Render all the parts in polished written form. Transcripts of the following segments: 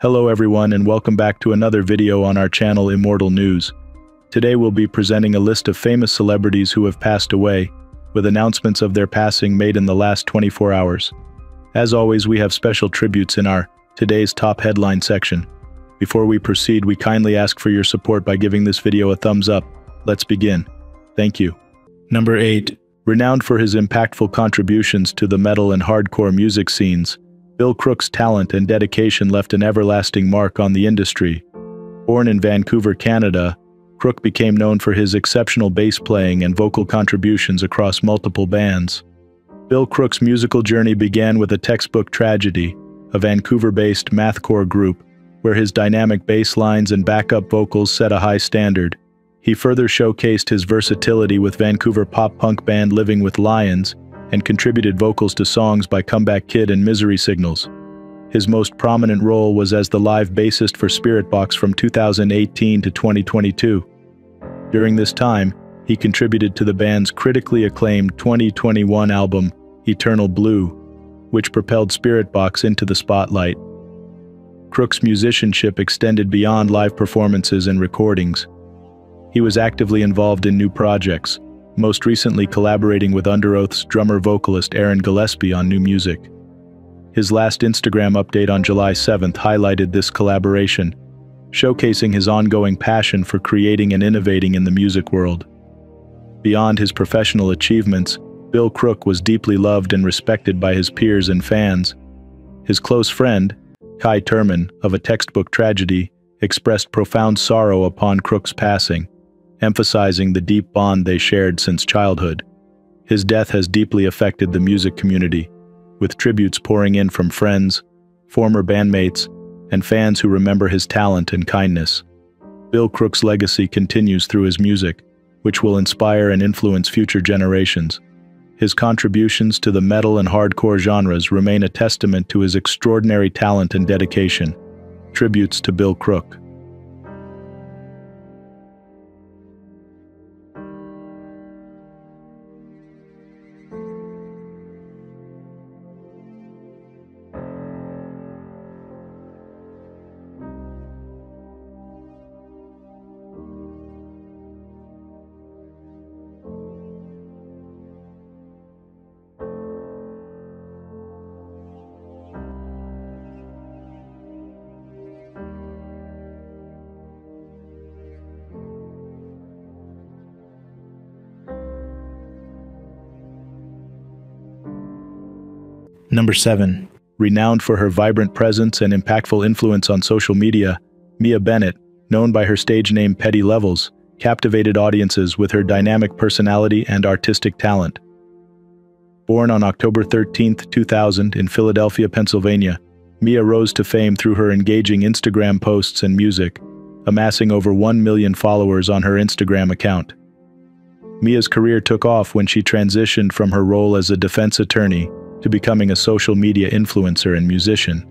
Hello everyone and welcome back to another video on our channel Immortal News. Today we'll be presenting a list of famous celebrities who have passed away, with announcements of their passing made in the last 24 hours. As always, we have special tributes in our Today's Top Headline section. Before we proceed, we kindly ask for your support by giving this video a thumbs up. Let's begin. Thank you. Number 8. Renowned for his impactful contributions to the metal and hardcore music scenes, Bill Crook's talent and dedication left an everlasting mark on the industry. Born in Vancouver, Canada, Crook became known for his exceptional bass playing and vocal contributions across multiple bands. Bill Crook's musical journey began with a textbook tragedy, a Vancouver-based mathcore group, where his dynamic bass lines and backup vocals set a high standard. He further showcased his versatility with Vancouver pop-punk band Living with Lions, and contributed vocals to songs by Comeback Kid and Misery Signals. His most prominent role was as the live bassist for Spiritbox from 2018 to 2022. During this time, he contributed to the band's critically acclaimed 2021 album, Eternal Blue, which propelled Spiritbox into the spotlight. Crook's musicianship extended beyond live performances and recordings. He was actively involved in new projects, most recently collaborating with Under Oath's drummer-vocalist Aaron Gillespie on new music. His last Instagram update on July 7th highlighted this collaboration, showcasing his ongoing passion for creating and innovating in the music world. Beyond his professional achievements, Bill Crook was deeply loved and respected by his peers and fans. His close friend, Kai Turman, of A Textbook Tragedy, expressed profound sorrow upon Crook's passing, emphasizing the deep bond they shared since childhood. His death has deeply affected the music community, with tributes pouring in from friends, former bandmates, and fans who remember his talent and kindness. Bill Crook's legacy continues through his music, which will inspire and influence future generations. His contributions to the metal and hardcore genres remain a testament to his extraordinary talent and dedication. Tributes to Bill Crook. Number 7. Renowned for her vibrant presence and impactful influence on social media, Mia Bennett, known by her stage name Petty Levels, captivated audiences with her dynamic personality and artistic talent. Born on October 13, 2000 in Philadelphia, Pennsylvania, Mia rose to fame through her engaging Instagram posts and music, amassing over 1 million followers on her Instagram account. Mia's career took off when she transitioned from her role as a defense attorney to becoming a social media influencer and musician.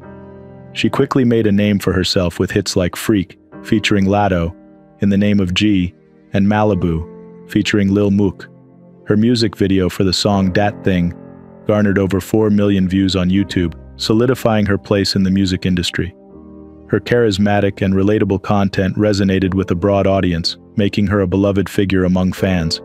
She quickly made a name for herself with hits like Freak, featuring Latto, In the Name of G, and Malibu, featuring Lil Mook. Her music video for the song Dat Thing garnered over 4 million views on YouTube, solidifying her place in the music industry. Her charismatic and relatable content resonated with a broad audience, making her a beloved figure among fans.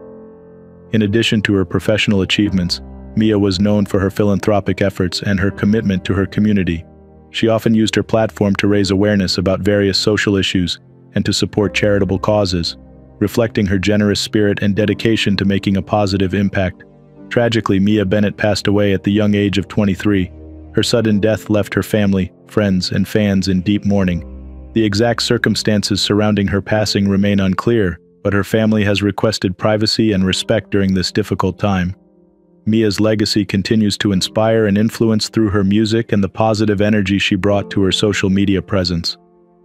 In addition to her professional achievements, Mia was known for her philanthropic efforts and her commitment to her community. She often used her platform to raise awareness about various social issues and to support charitable causes, reflecting her generous spirit and dedication to making a positive impact. Tragically, Mia Bennett passed away at the young age of 23. Her sudden death left her family, friends, and fans in deep mourning. The exact circumstances surrounding her passing remain unclear, but her family has requested privacy and respect during this difficult time. Mia's legacy continues to inspire and influence through her music and the positive energy she brought to her social media presence.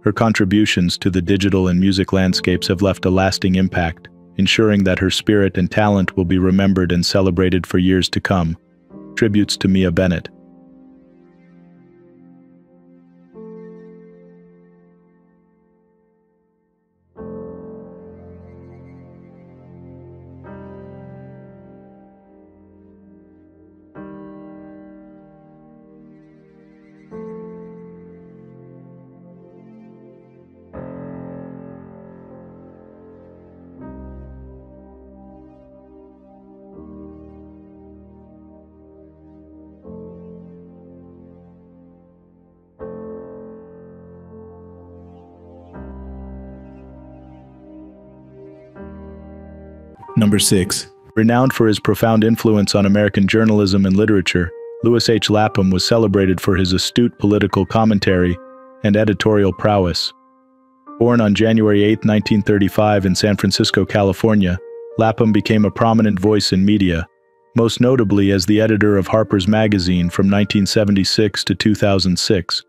Her contributions to the digital and music landscapes have left a lasting impact, ensuring that her spirit and talent will be remembered and celebrated for years to come. Tributes to Mia Bennett. Number 6. Renowned for his profound influence on American journalism and literature, Louis H. Lapham was celebrated for his astute political commentary and editorial prowess. Born on January 8, 1935 in San Francisco, California, Lapham became a prominent voice in media, most notably as the editor of Harper's Magazine from 1976 to 2006.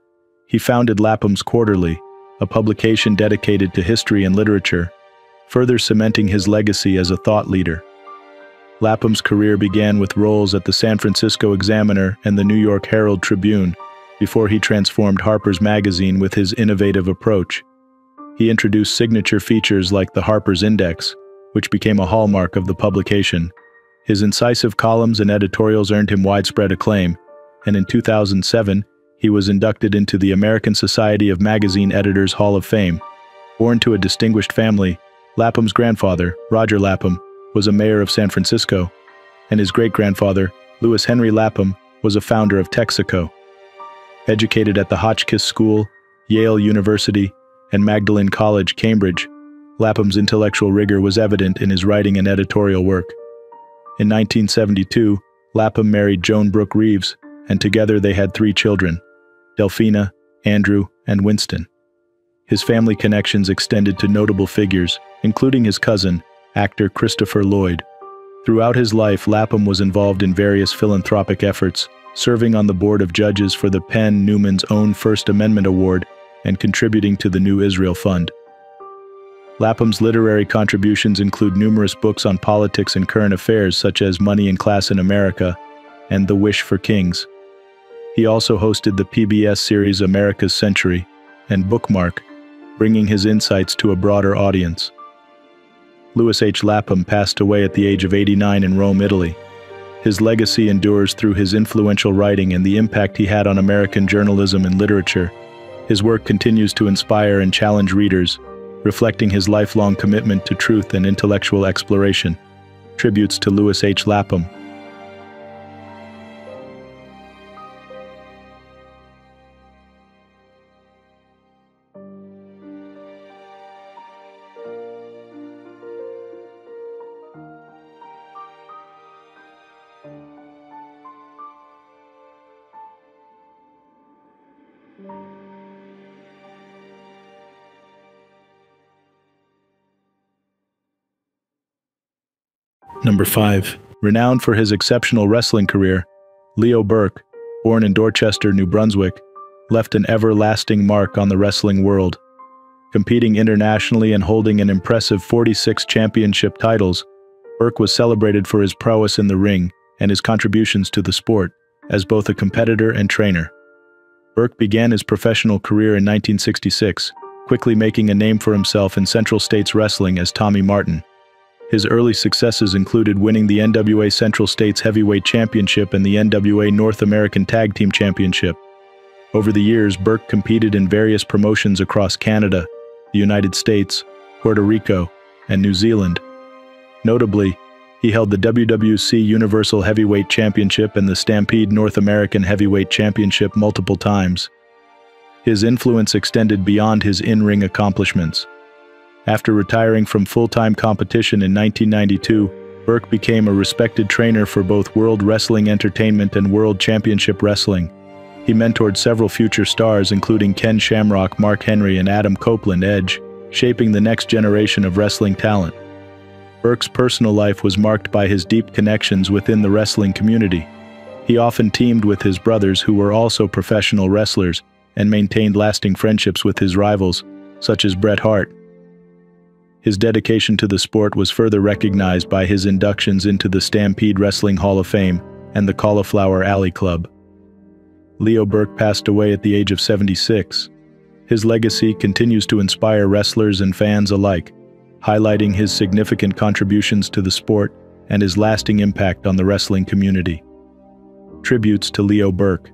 He founded Lapham's Quarterly, a publication dedicated to history and literature, further cementing his legacy as a thought leader. Lapham's career began with roles at the San Francisco Examiner and the New York Herald Tribune, before he transformed Harper's Magazine with his innovative approach. He introduced signature features like the Harper's Index, which became a hallmark of the publication. His incisive columns and editorials earned him widespread acclaim, and in 2007, he was inducted into the American Society of Magazine Editors Hall of Fame. Born to a distinguished family, Lapham's grandfather, Roger Lapham, was a mayor of San Francisco, and his great-grandfather, Louis Henry Lapham, was a founder of Texaco. Educated at the Hotchkiss School, Yale University, and Magdalen College, Cambridge, Lapham's intellectual rigor was evident in his writing and editorial work. In 1972, Lapham married Joan Brooke Reeves, and together they had 3 children, Delphina, Andrew, and Winston. His family connections extended to notable figures, including his cousin, actor Christopher Lloyd. Throughout his life, Lapham was involved in various philanthropic efforts, serving on the board of judges for the Penn Newman's Own First Amendment Award and contributing to the New Israel Fund. Lapham's literary contributions include numerous books on politics and current affairs such as Money and Class in America and The Wish for Kings. He also hosted the PBS series America's Century and Bookmark, bringing his insights to a broader audience. Louis H. Lapham passed away at the age of 89 in Rome, Italy. His legacy endures through his influential writing and the impact he had on American journalism and literature. His work continues to inspire and challenge readers, reflecting his lifelong commitment to truth and intellectual exploration. Tributes to Louis H. Lapham. Number 5. Renowned for his exceptional wrestling career, Leo Burke, born in Dorchester, New Brunswick, left an everlasting mark on the wrestling world. Competing internationally and holding an impressive 46 championship titles, Burke was celebrated for his prowess in the ring and his contributions to the sport, as both a competitor and trainer. Burke began his professional career in 1966, quickly making a name for himself in Central States Wrestling as Tommy Martin. His early successes included winning the NWA Central States Heavyweight Championship and the NWA North American Tag Team Championship. Over the years, Burke competed in various promotions across Canada, the United States, Puerto Rico, and New Zealand. Notably, he held the WWC Universal Heavyweight Championship and the Stampede North American Heavyweight Championship multiple times. His influence extended beyond his in-ring accomplishments. After retiring from full-time competition in 1992, Burke became a respected trainer for both World Wrestling Entertainment and World Championship Wrestling. He mentored several future stars including Ken Shamrock, Mark Henry, and Adam Copeland Edge, shaping the next generation of wrestling talent. Burke's personal life was marked by his deep connections within the wrestling community. He often teamed with his brothers who were also professional wrestlers and maintained lasting friendships with his rivals, such as Bret Hart. His dedication to the sport was further recognized by his inductions into the Stampede Wrestling Hall of Fame and the Cauliflower Alley Club. Leo Burke passed away at the age of 76. His legacy continues to inspire wrestlers and fans alike, highlighting his significant contributions to the sport and his lasting impact on the wrestling community. Tributes to Leo Burke.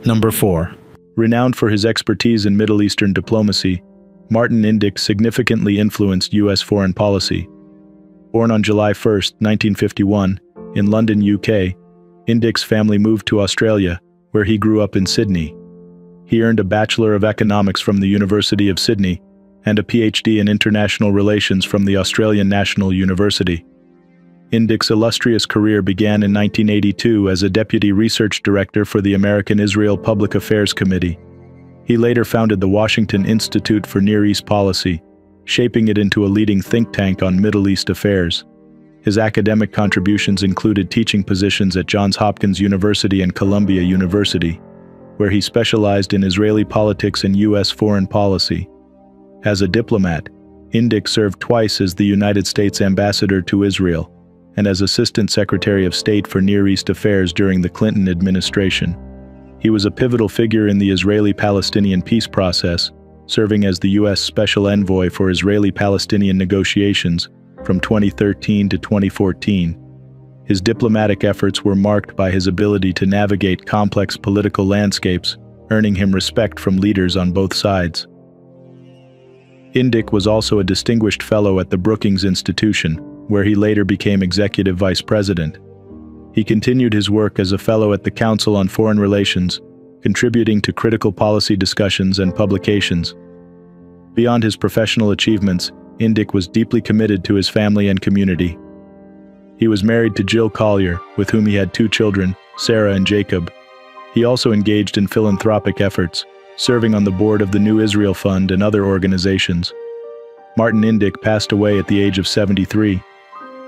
Number 4. Renowned for his expertise in Middle Eastern diplomacy, Martin Indyk significantly influenced U.S. foreign policy. Born on July 1, 1951, in London, UK, Indyk's family moved to Australia, where he grew up in Sydney. He earned a Bachelor of Economics from the University of Sydney and a PhD in International Relations from the Australian National University. Indyk's illustrious career began in 1982 as a Deputy Research Director for the American-Israel Public Affairs Committee. He later founded the Washington Institute for Near East Policy, shaping it into a leading think tank on Middle East affairs. His academic contributions included teaching positions at Johns Hopkins University and Columbia University, where he specialized in Israeli politics and U.S. foreign policy. As a diplomat, Indyk served twice as the United States Ambassador to Israel and as Assistant Secretary of State for Near East Affairs during the Clinton administration. He was a pivotal figure in the Israeli-Palestinian peace process, serving as the U.S. Special Envoy for Israeli-Palestinian negotiations from 2013 to 2014. His diplomatic efforts were marked by his ability to navigate complex political landscapes, earning him respect from leaders on both sides. Indyk was also a distinguished fellow at the Brookings Institution, where he later became Executive Vice President. He continued his work as a fellow at the Council on Foreign Relations, contributing to critical policy discussions and publications. Beyond his professional achievements, Indyk was deeply committed to his family and community. He was married to Jill Collier, with whom he had 2 children, Sarah and Jacob. He also engaged in philanthropic efforts, serving on the board of the New Israel Fund and other organizations. Martin Indyk passed away at the age of 73.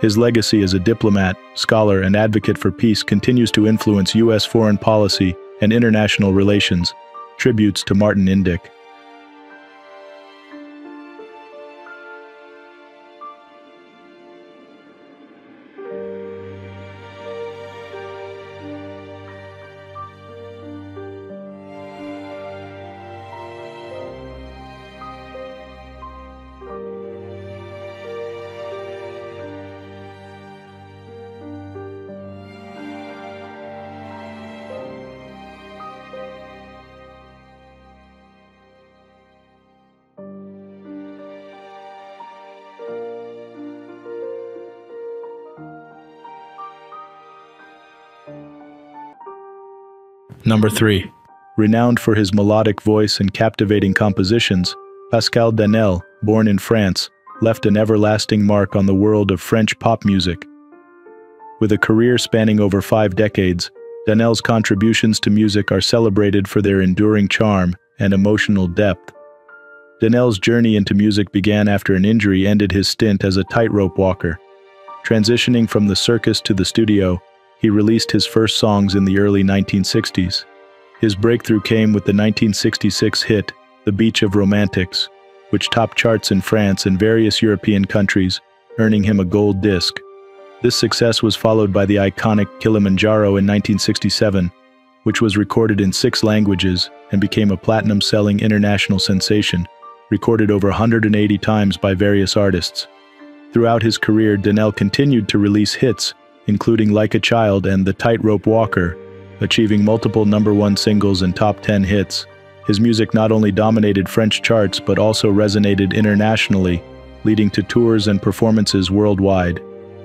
His legacy as a diplomat, scholar, and advocate for peace continues to influence U.S. foreign policy and international relations. Tributes to Martin Indyk. Number 3. Renowned for his melodic voice and captivating compositions, Pascal Danel, born in France, left an everlasting mark on the world of French pop music. With a career spanning over 5 decades, Danel's contributions to music are celebrated for their enduring charm and emotional depth. Danel's journey into music began after an injury ended his stint as a tightrope walker. Transitioning from the circus to the studio, he released his first songs in the early 1960s. His breakthrough came with the 1966 hit, The Beach of Romantics, which topped charts in France and various European countries, earning him a gold disc. This success was followed by the iconic Kilimanjaro in 1967, which was recorded in 6 languages and became a platinum-selling international sensation, recorded over 180 times by various artists. Throughout his career, Danel continued to release hits, including Like a Child and The Tightrope Walker, achieving multiple #1 singles and top 10 hits. His music not only dominated French charts but also resonated internationally, leading to tours and performances worldwide.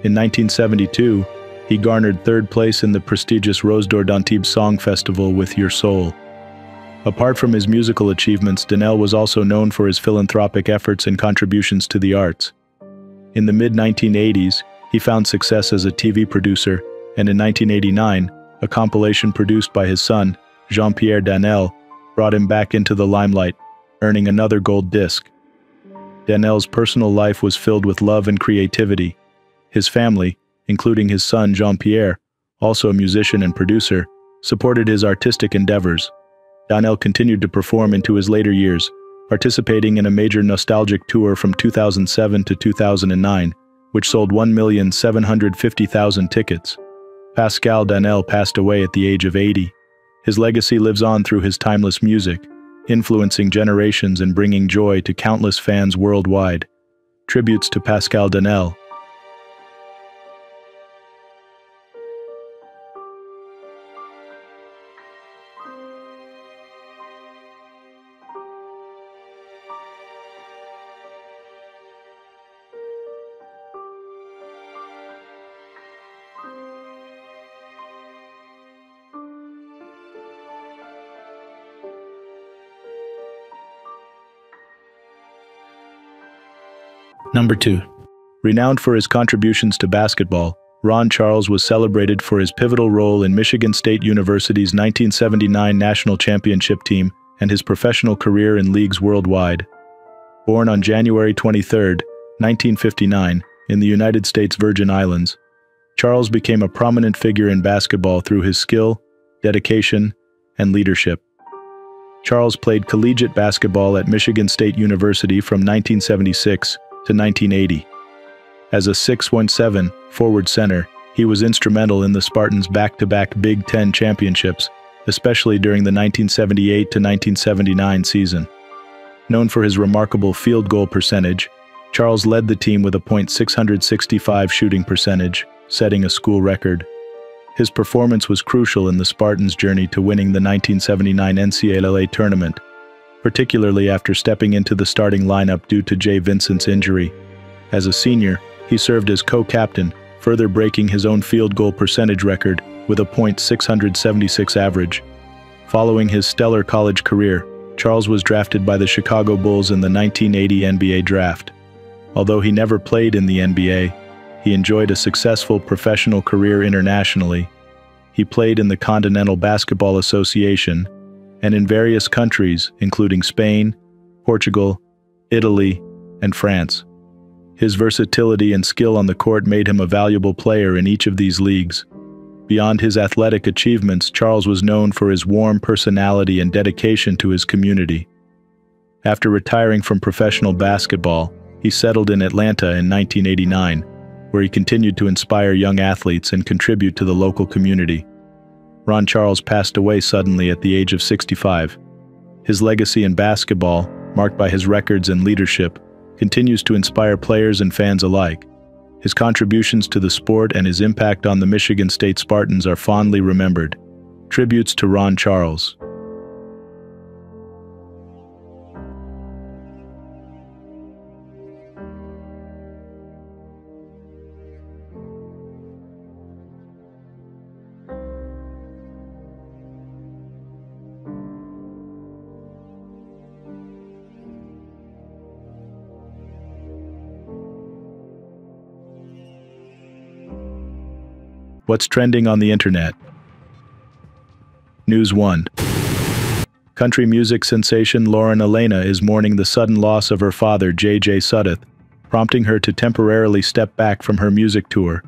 In 1972, he garnered 3rd place in the prestigious Rose d'Or d'Antibes Song Festival with Your Soul. Apart from his musical achievements, Danel was also known for his philanthropic efforts and contributions to the arts. In the mid-1980s, he found success as a TV producer, and in 1989, a compilation produced by his son, Jean-Pierre Danel, brought him back into the limelight, earning another gold disc. Danel's personal life was filled with love and creativity. His family, including his son Jean-Pierre, also a musician and producer, supported his artistic endeavors. Danel continued to perform into his later years, participating in a major nostalgic tour from 2007 to 2009, which sold 1,750,000 tickets. Pascal Danel passed away at the age of 80. His legacy lives on through his timeless music, influencing generations and bringing joy to countless fans worldwide. Tributes to Pascal Danel. Number 2. Renowned for his contributions to basketball, Ron Charles was celebrated for his pivotal role in Michigan State University's 1979 national championship team and his professional career in leagues worldwide. Born on January 23, 1959, in the United States Virgin Islands, Charles became a prominent figure in basketball through his skill, dedication, and leadership. Charles played collegiate basketball at Michigan State University from 1976 to 1980. As a 6'7" forward center, he was instrumental in the Spartans' back-to-back Big Ten championships, especially during the 1978 to 1979 season. Known for his remarkable field goal percentage, Charles led the team with a .665 shooting percentage, setting a school record. His performance was crucial in the Spartans' journey to winning the 1979 NCAA tournament, particularly after stepping into the starting lineup due to Jay Vincent's injury. As a senior, he served as co-captain, further breaking his own field goal percentage record with a .676 average. Following his stellar college career, Charles was drafted by the Chicago Bulls in the 1980 NBA draft. Although he never played in the NBA, he enjoyed a successful professional career internationally. He played in the Continental Basketball Association and in various countries, including Spain, Portugal, Italy, and France. His versatility and skill on the court made him a valuable player in each of these leagues. Beyond his athletic achievements, Charles was known for his warm personality and dedication to his community. After retiring from professional basketball, he settled in Atlanta in 1989, where he continued to inspire young athletes and contribute to the local community. Ron Charles passed away suddenly at the age of 65. His legacy in basketball, marked by his records and leadership, continues to inspire players and fans alike. His contributions to the sport and his impact on the Michigan State Spartans are fondly remembered. Tributes to Ron Charles. What's trending on the internet? News 1. Country music sensation Lauren Elena is mourning the sudden loss of her father, J.J. Sudduth, prompting her to temporarily step back from her music tour.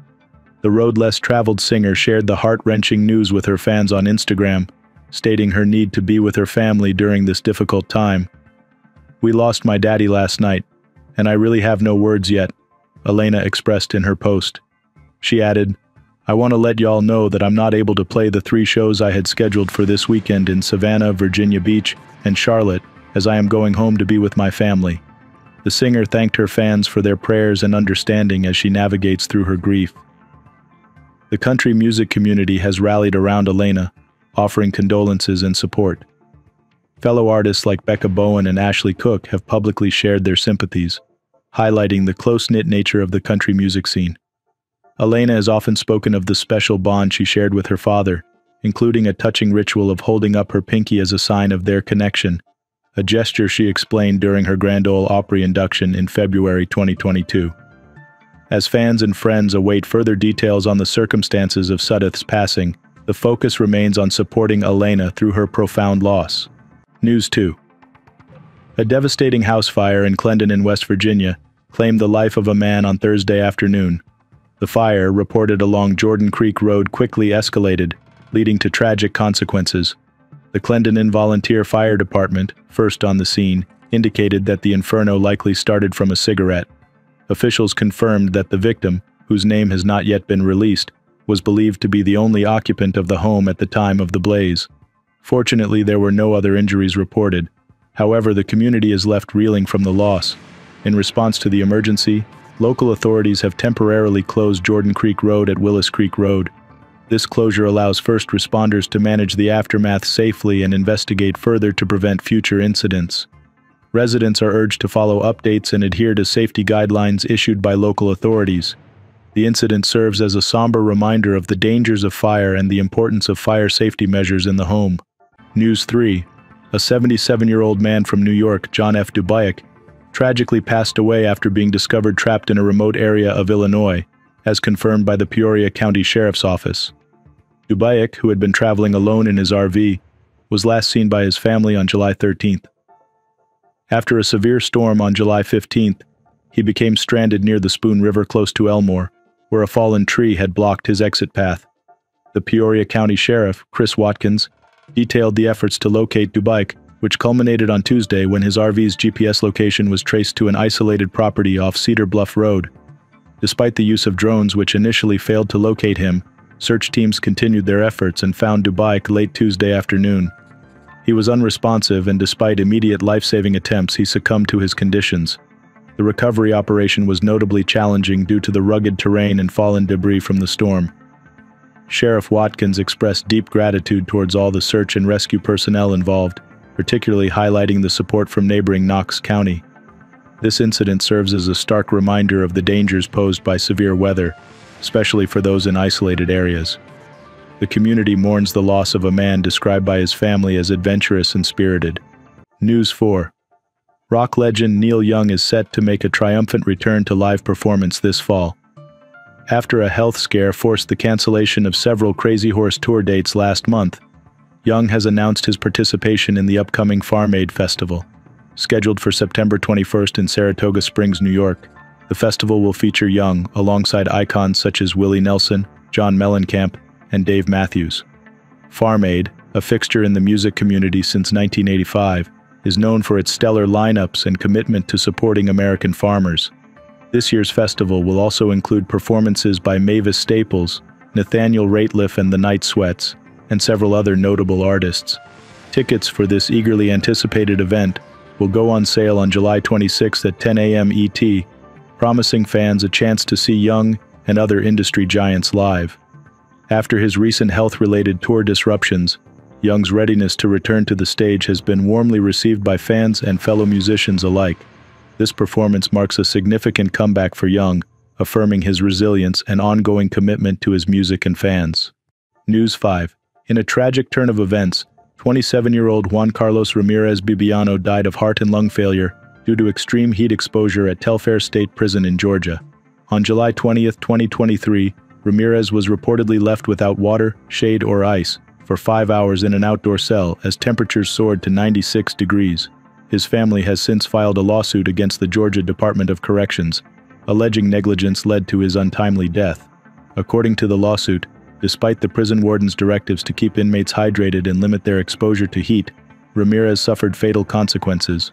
The road less traveled singer shared the heart-wrenching news with her fans on Instagram, stating her need to be with her family during this difficult time. "We lost my daddy last night, and I really have no words yet," Elena expressed in her post. She added, "I want to let y'all know that I'm not able to play the 3 shows I had scheduled for this weekend in Savannah, Virginia Beach, and Charlotte, as I am going home to be with my family." The singer thanked her fans for their prayers and understanding as she navigates through her grief. The country music community has rallied around Elena, offering condolences and support. Fellow artists like Becca Bowen and Ashley Cook have publicly shared their sympathies, highlighting the close-knit nature of the country music scene. Elena has often spoken of the special bond she shared with her father, including a touching ritual of holding up her pinky as a sign of their connection, a gesture she explained during her Grand Ole Opry induction in February 2022. As fans and friends await further details on the circumstances of Sudduth's passing, the focus remains on supporting Elena through her profound loss. News 2. A devastating house fire in Clendon in West Virginia claimed the life of a man on Thursday afternoon. The fire, reported along Jordan Creek Road, quickly escalated, leading to tragic consequences. The Clendenin Volunteer Fire Department, first on the scene, indicated that the inferno likely started from a cigarette. Officials confirmed that the victim, whose name has not yet been released, was believed to be the only occupant of the home at the time of the blaze. Fortunately, there were no other injuries reported. However, the community is left reeling from the loss. In response to the emergency, local authorities have temporarily closed Jordan Creek Road at Willis Creek Road. This closure allows first responders to manage the aftermath safely and investigate further to prevent future incidents. Residents are urged to follow updates and adhere to safety guidelines issued by local authorities. The incident serves as a somber reminder of the dangers of fire and the importance of fire safety measures in the home. News 3. A 77-year-old man from New York, John F. Dubayak, tragically passed away after being discovered trapped in a remote area of Illinois, as confirmed by the Peoria County Sheriff's Office. TodaY, who had been traveling alone in his RV, was last seen by his family on July 13th. After a severe storm on July 15th, he became stranded near the Spoon River close to Elmore, where a fallen tree had blocked his exit path. The Peoria County Sheriff, Chris Watkins, detailed the efforts to locate TodaY, which culminated on Tuesday when his RV's GPS location was traced to an isolated property off Cedar Bluff Road. Despite the use of drones which initially failed to locate him, search teams continued their efforts and found TodaY late Tuesday afternoon. He was unresponsive, and despite immediate life-saving attempts, he succumbed to his conditions. The recovery operation was notably challenging due to the rugged terrain and fallen debris from the storm. Sheriff Watkins expressed deep gratitude towards all the search and rescue personnel involved, particularly highlighting the support from neighboring Knox County. This incident serves as a stark reminder of the dangers posed by severe weather, especially for those in isolated areas. The community mourns the loss of a man described by his family as adventurous and spirited. News 4. Rock legend Neil Young is set to make a triumphant return to live performance this fall. After a health scare forced the cancellation of several Crazy Horse tour dates last month, Young has announced his participation in the upcoming Farm Aid Festival. Scheduled for September 21st in Saratoga Springs, New York, the festival will feature Young alongside icons such as Willie Nelson, John Mellencamp, and Dave Matthews. Farm Aid, a fixture in the music community since 1985, is known for its stellar lineups and commitment to supporting American farmers. This year's festival will also include performances by Mavis Staples, Nathaniel Rateliff and the Night Sweats, and several other notable artists. Tickets for this eagerly anticipated event will go on sale on July 26 at 10 a.m. ET, promising fans a chance to see Young and other industry giants live. After his recent health-related tour disruptions, Young's readiness to return to the stage has been warmly received by fans and fellow musicians alike. This performance marks a significant comeback for Young, affirming his resilience and ongoing commitment to his music and fans. News 5. In a tragic turn of events, 27-year-old Juan Carlos Ramirez Bibiano died of heart and lung failure due to extreme heat exposure at Telfair State Prison in Georgia. On July 20, 2023, Ramirez was reportedly left without water, shade, or ice for 5 hours in an outdoor cell as temperatures soared to 96 degrees. His family has since filed a lawsuit against the Georgia Department of Corrections, alleging negligence led to his untimely death. According to the lawsuit, despite the prison warden's directives to keep inmates hydrated and limit their exposure to heat, Ramirez suffered fatal consequences.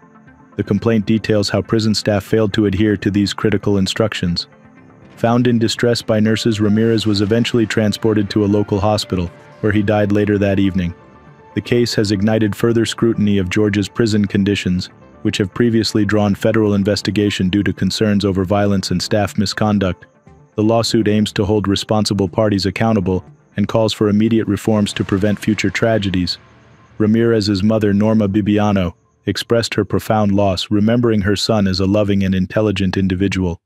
The complaint details how prison staff failed to adhere to these critical instructions. Found in distress by nurses, Ramirez was eventually transported to a local hospital, where he died later that evening. The case has ignited further scrutiny of Georgia's prison conditions, which have previously drawn federal investigation due to concerns over violence and staff misconduct. The lawsuit aims to hold responsible parties accountable and calls for immediate reforms to prevent future tragedies. Ramirez's mother, Norma Bibiano, expressed her profound loss, remembering her son as a loving and intelligent individual.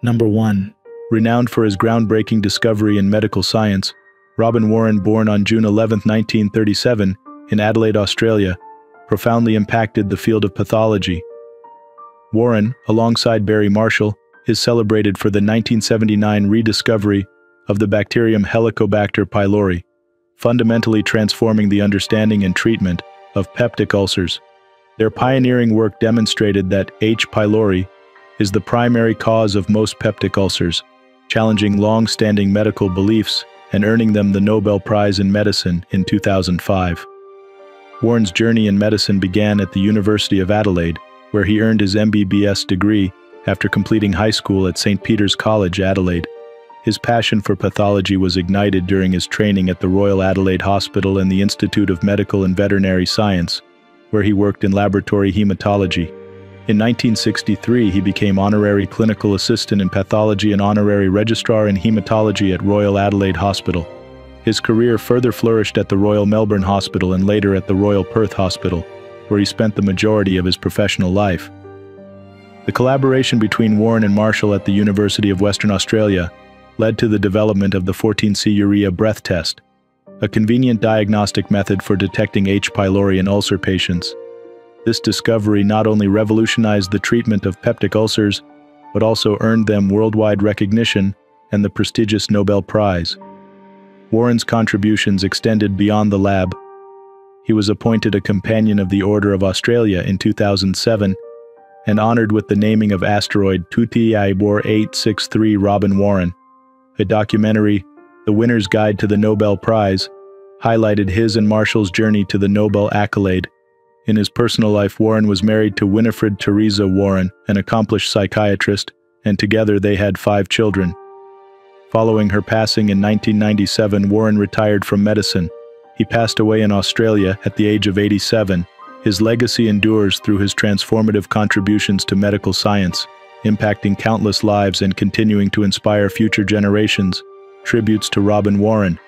Number 1. Renowned for his groundbreaking discovery in medical science, Robin Warren, born on June 11, 1937, in Adelaide, Australia, profoundly impacted the field of pathology. Warren, alongside Barry Marshall, is celebrated for the 1979 rediscovery of the bacterium Helicobacter pylori, fundamentally transforming the understanding and treatment of peptic ulcers. Their pioneering work demonstrated that H. pylori is the primary cause of most peptic ulcers, challenging long-standing medical beliefs and earning them the Nobel Prize in Medicine in 2005. Warren's journey in medicine began at the University of Adelaide, where he earned his MBBS degree after completing high school at St. Peter's College, Adelaide. His passion for pathology was ignited during his training at the Royal Adelaide Hospital and the Institute of Medical and Veterinary Science, where he worked in laboratory hematology. In 1963, he became honorary clinical assistant in pathology and honorary registrar in hematology at Royal Adelaide Hospital. His career further flourished at the Royal Melbourne Hospital and later at the Royal Perth Hospital, where he spent the majority of his professional life. The collaboration between Warren and Marshall at the University of Western Australia led to the development of the 14C urea breath test, a convenient diagnostic method for detecting H. pylori in ulcer patients. This discovery not only revolutionized the treatment of peptic ulcers, but also earned them worldwide recognition and the prestigious Nobel Prize. Warren's contributions extended beyond the lab. He was appointed a Companion of the Order of Australia in 2007 and honored with the naming of asteroid TodaY War 863 Robin Warren. A documentary, The Winner's Guide to the Nobel Prize, highlighted his and Marshall's journey to the Nobel accolade. In his personal life, Warren was married to Winifred Theresa Warren, an accomplished psychiatrist, and together they had 5 children. Following her passing in 1997, Warren retired from medicine. He passed away in Australia at the age of 87. His legacy endures through his transformative contributions to medical science, impacting countless lives and continuing to inspire future generations. Tributes to Robin Warren.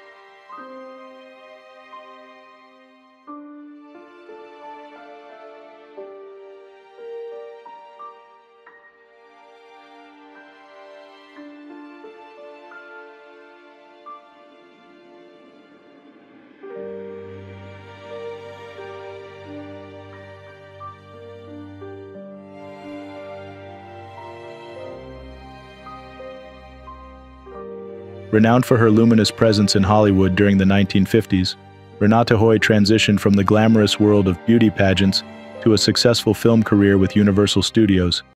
Renowned for her luminous presence in Hollywood during the 1950s, TodaY transitioned from the glamorous world of beauty pageants to a successful film career with Universal Studios.